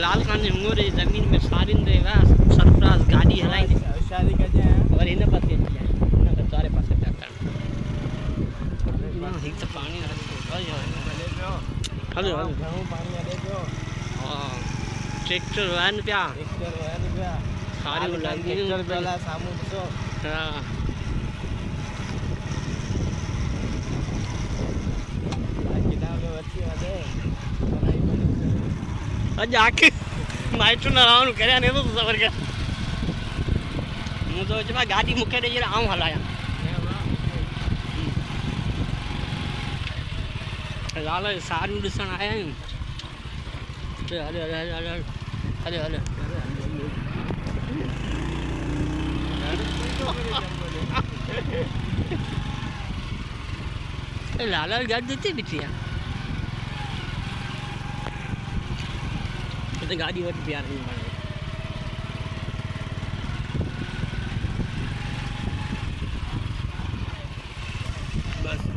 लालखान हंङोरो ज़मीन में सारिन दे सरफराज गाड़ी हलाई शादी कर जाए और इन पर दे दिया ना सारे पास जाता है एक तो पानी हेलो हेलो पानी ले जो हां ट्रैक्टर वैन पे सारी लगी ट्रैक्टर पहला सामू तो हां किताब में अच्छी बात है आज आके नाइट ना राउंड करे ने तो सबर के मु तो जबा गाड़ी मुके दे जरा आऊं हलाया लाल सारू दिसन आया हले हले हले हले हले लाल गाड़ी देती बिटिया तो गाड़ी और प्यार नहीं बने